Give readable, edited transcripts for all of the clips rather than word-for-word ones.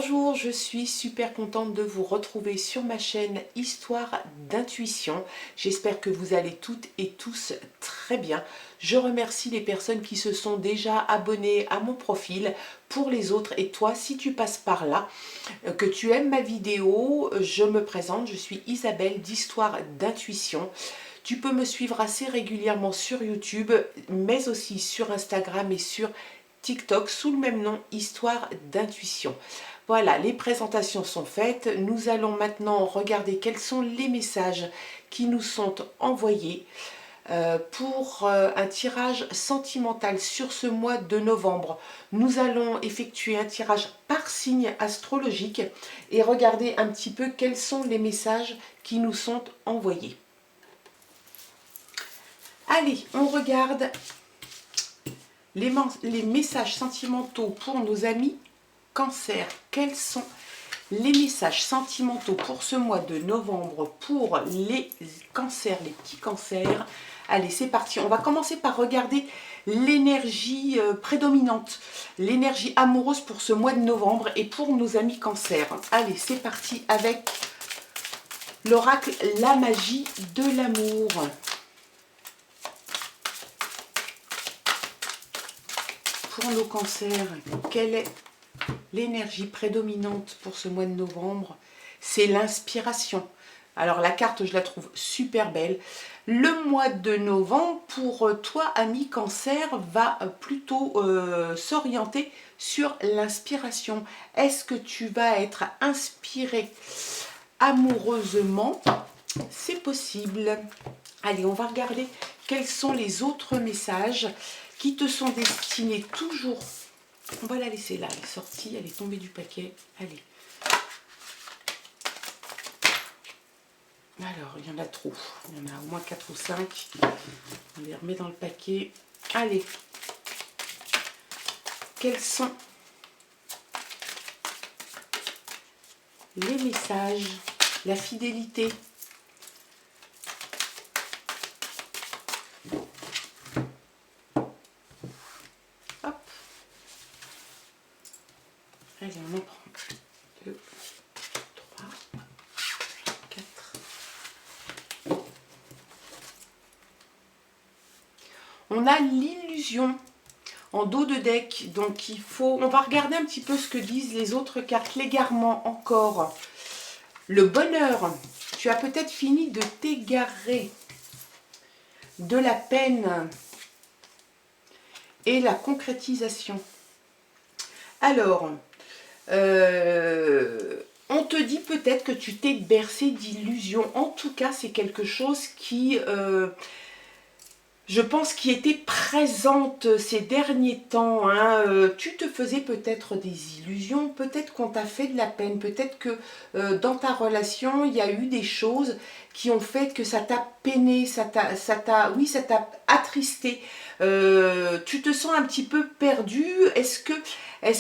Bonjour, je suis super contente de vous retrouver sur ma chaîne Histoire d'intuition. J'espère que vous allez toutes et tous très bien. Je remercie les personnes qui se sont déjà abonnées à mon profil. Pour les autres, et toi, si tu passes par là, que tu aimes ma vidéo, je me présente, je suis Isabelle d'Histoire d'intuition. Tu peux me suivre assez régulièrement sur YouTube, mais aussi sur Instagram et sur TikTok sous le même nom, Histoire d'intuition. Voilà, les présentations sont faites. Nous allons maintenant regarder quels sont les messages qui nous sont envoyés pour un tirage sentimental sur ce mois de novembre. Nous allons effectuer un tirage par signe astrologique et regarder un petit peu quels sont les messages qui nous sont envoyés. Allez, on regarde les messages sentimentaux pour nos amis Cancer. Quels sont les messages sentimentaux pour ce mois de novembre pour les cancers, les petits cancers? Allez, c'est parti. On va commencer par regarder l'énergie prédominante, l'énergie amoureuse pour ce mois de novembre et pour nos amis Cancer. Allez, c'est parti avec l'oracle La magie de l'amour. Pour nos cancers, quelle est l'énergie prédominante pour ce mois de novembre? C'est l'inspiration. Alors la carte, je la trouve super belle. Le mois de novembre, pour toi, ami Cancer, va plutôt s'orienter sur l'inspiration. Est-ce que tu vas être inspiré amoureusement? C'est possible. Allez, on va regarder quels sont les autres messages qui te sont destinés toujours. On va la laisser là, elle est sortie, elle est tombée du paquet. Allez. Alors, il y en a trop. Il y en a au moins 4 ou 5. On les remet dans le paquet. Allez. Quels sont les messages? La fidélité. Allez, on en prend 2, 3, 4. On a l'illusion en dos de deck, donc on va regarder un petit peu ce que disent les autres cartes. L'égarement encore. Le bonheur, tu as peut-être fini de t'égarer. De la peine et la concrétisation. Alors, on te dit peut-être que tu t'es bercé d'illusions. En tout cas, c'est quelque chose qui, je pense, qui était présente ces derniers temps. Hein. Tu te faisais peut-être des illusions, peut-être qu'on t'a fait de la peine, peut-être que dans ta relation, il y a eu des choses qui ont fait que ça t'a peiné, ça t'a attristé. Tu te sens un petit peu perdu. Est-ce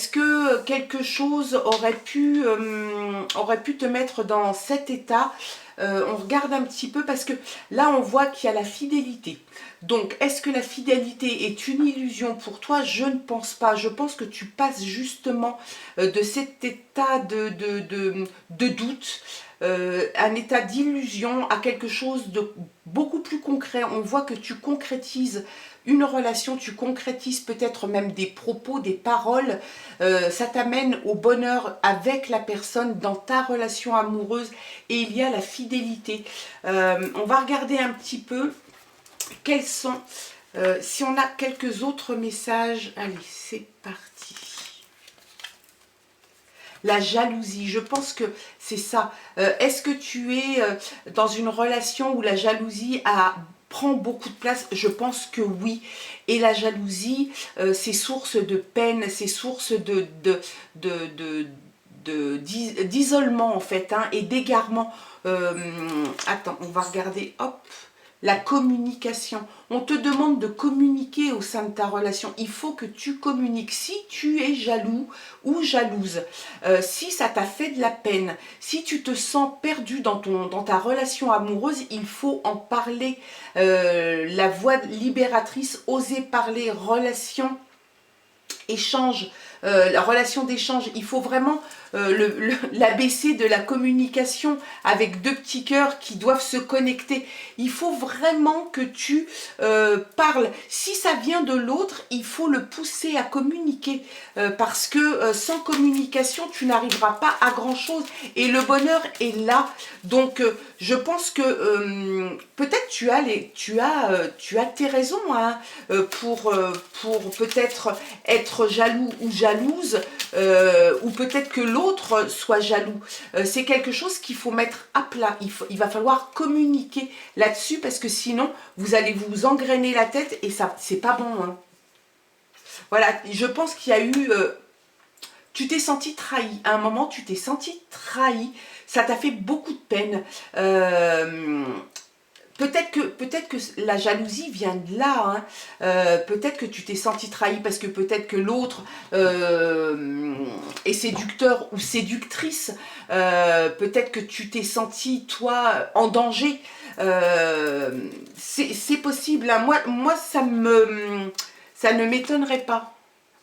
que quelque chose aurait pu te mettre dans cet état? On regarde un petit peu parce que là on voit qu'il y a la fidélité. Donc est-ce que la fidélité est une illusion pour toi? Je ne pense pas. Je pense que tu passes justement de cet état de doute, un état d'illusion à quelque chose de beaucoup plus concret. On voit que tu concrétises une relation, tu concrétises peut-être même des propos, des paroles, ça t'amène au bonheur avec la personne dans ta relation amoureuse et il y a la fidélité. On va regarder un petit peu quels sont, si on a quelques autres messages. Allez, c'est parti. La jalousie, je pense que c'est ça. Est-ce que tu es dans une relation où la jalousie prend beaucoup de place? Je pense que oui. Et la jalousie, c'est source de peine, c'est source d'isolement en fait, hein, et d'égarement. Attends, on va regarder, hop. La communication. On te demande de communiquer au sein de ta relation. Il faut que tu communiques. Si tu es jaloux ou jalouse, si ça t'a fait de la peine, si tu te sens perdu dans ta relation amoureuse, il faut en parler. La voix libératrice, oser parler, relation, échange la relation d'échange, il faut vraiment l'ABC de la communication avec deux petits cœurs qui doivent se connecter. Il faut vraiment que tu parles. Si ça vient de l'autre, il faut le pousser à communiquer parce que sans communication, tu n'arriveras pas à grand chose et le bonheur est là. Donc je pense que peut-être tu as tes raisons hein, pour peut-être être jaloux ou jalouse ou peut-être que l'autre soit jaloux. C'est quelque chose qu'il faut mettre à plat. Il va falloir communiquer là-dessus parce que sinon vous allez vous engrainer la tête et ça c'est pas bon. Hein. Voilà, je pense qu'il y a eu... tu t'es senti trahi. À un moment, tu t'es senti trahi. Ça t'a fait beaucoup de peine. Peut-être que la jalousie vient de là. Hein. Peut-être que tu t'es senti trahi parce que peut-être que l'autre est séducteur ou séductrice. Peut-être que tu t'es senti, toi, en danger. C'est possible. Hein. Moi, ça ne m'étonnerait pas.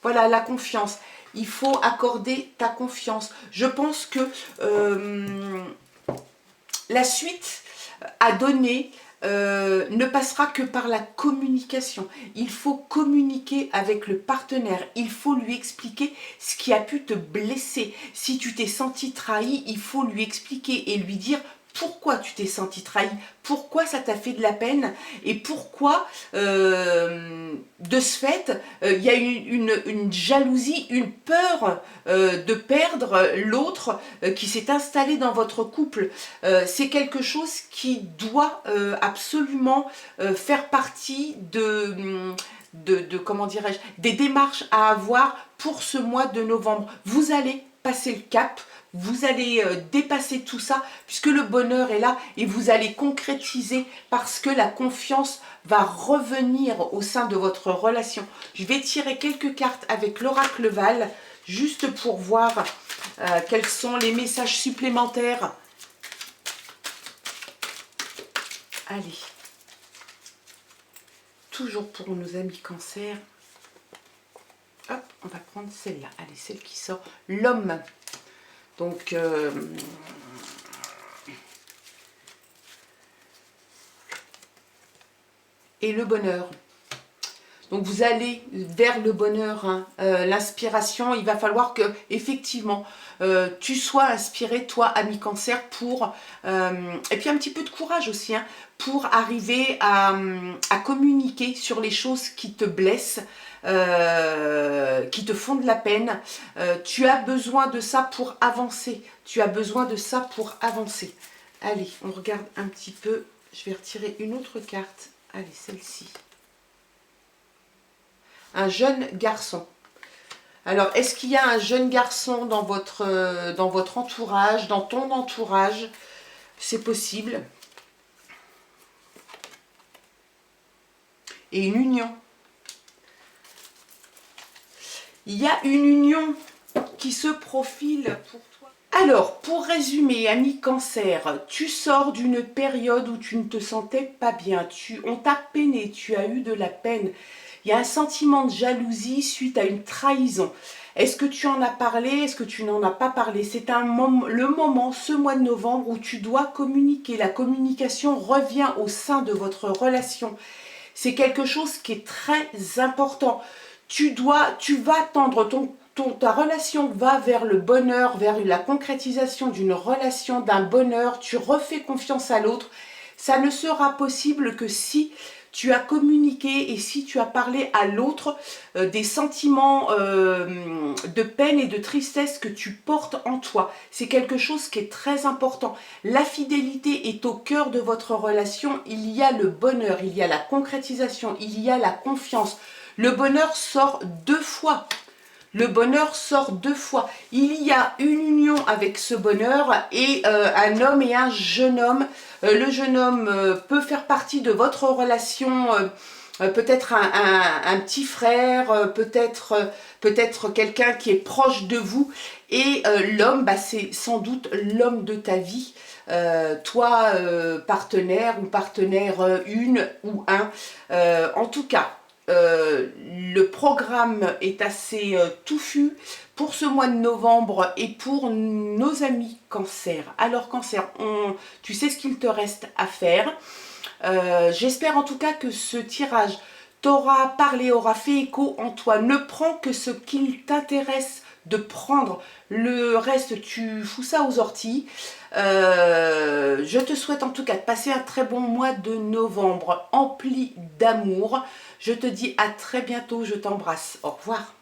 Voilà, la confiance. Il faut accorder ta confiance. Je pense que la suite à donner ne passera que par la communication. Il faut communiquer avec le partenaire. Il faut lui expliquer ce qui a pu te blesser. Si tu t'es senti trahi, il faut lui expliquer et lui dire pourquoi tu t'es senti trahi, pourquoi ça t'a fait de la peine et pourquoi de ce fait il y a une jalousie, une peur de perdre l'autre qui s'est installée dans votre couple. C'est quelque chose qui doit absolument faire partie comment dirais-je, des démarches à avoir pour ce mois de novembre. Vous allez passer le cap. Vous allez dépasser tout ça puisque le bonheur est là et vous allez concrétiser parce que la confiance va revenir au sein de votre relation. Je vais tirer quelques cartes avec l'oracle Val juste pour voir quels sont les messages supplémentaires. Allez, toujours pour nos amis cancer. Hop, on va prendre celle-là. Allez, celle qui sort. L'homme. Donc, et le bonheur. Donc, vous allez vers le bonheur, hein, l'inspiration. Il va falloir que, effectivement, tu sois inspiré, toi, ami cancer, pour... et puis, un petit peu de courage aussi, hein, pour arriver à communiquer sur les choses qui te blessent, qui te font de la peine. Tu as besoin de ça pour avancer. Tu as besoin de ça pour avancer. Allez, on regarde un petit peu. Je vais retirer une autre carte. Allez, celle-ci. Un jeune garçon. Alors, est-ce qu'il y a un jeune garçon dans votre entourage, dans ton entourage? C'est possible. Et une union. Il y a une union qui se profile pour toi. Alors, pour résumer, ami cancer, tu sors d'une période où tu ne te sentais pas bien. On t'a peiné, tu as eu de la peine. Il y a un sentiment de jalousie suite à une trahison. Est-ce que tu en as parlé? Est-ce que tu n'en as pas parlé? C'est le moment, ce mois de novembre, où tu dois communiquer. La communication revient au sein de votre relation. C'est quelque chose qui est très important. Tu vas tendre ta relation va vers le bonheur, vers la concrétisation d'une relation, d'un bonheur. Tu refais confiance à l'autre. Ça ne sera possible que si tu as communiqué et si tu as parlé à l'autre des sentiments de peine et de tristesse que tu portes en toi. C'est quelque chose qui est très important. La fidélité est au cœur de votre relation. Il y a le bonheur, il y a la concrétisation, il y a la confiance. Le bonheur sort deux fois. Le bonheur sort deux fois. Il y a une union avec ce bonheur et un homme et un jeune homme. Le jeune homme peut faire partie de votre relation, peut-être un petit frère, peut-être quelqu'un qui est proche de vous. Et l'homme, c'est sans doute l'homme de ta vie. Toi, partenaire ou partenaire une ou un. En tout cas, le programme est assez touffu pour ce mois de novembre et pour nos amis Cancer. Alors Cancer, tu sais ce qu'il te reste à faire. J'espère en tout cas que ce tirage t'aura parlé, aura fait écho en toi. Ne prends que ce qu'il t'intéresse de prendre. Le reste, tu fous ça aux orties. Je te souhaite en tout cas de passer un très bon mois de novembre empli d'amour. Je te dis à très bientôt, je t'embrasse. Au revoir.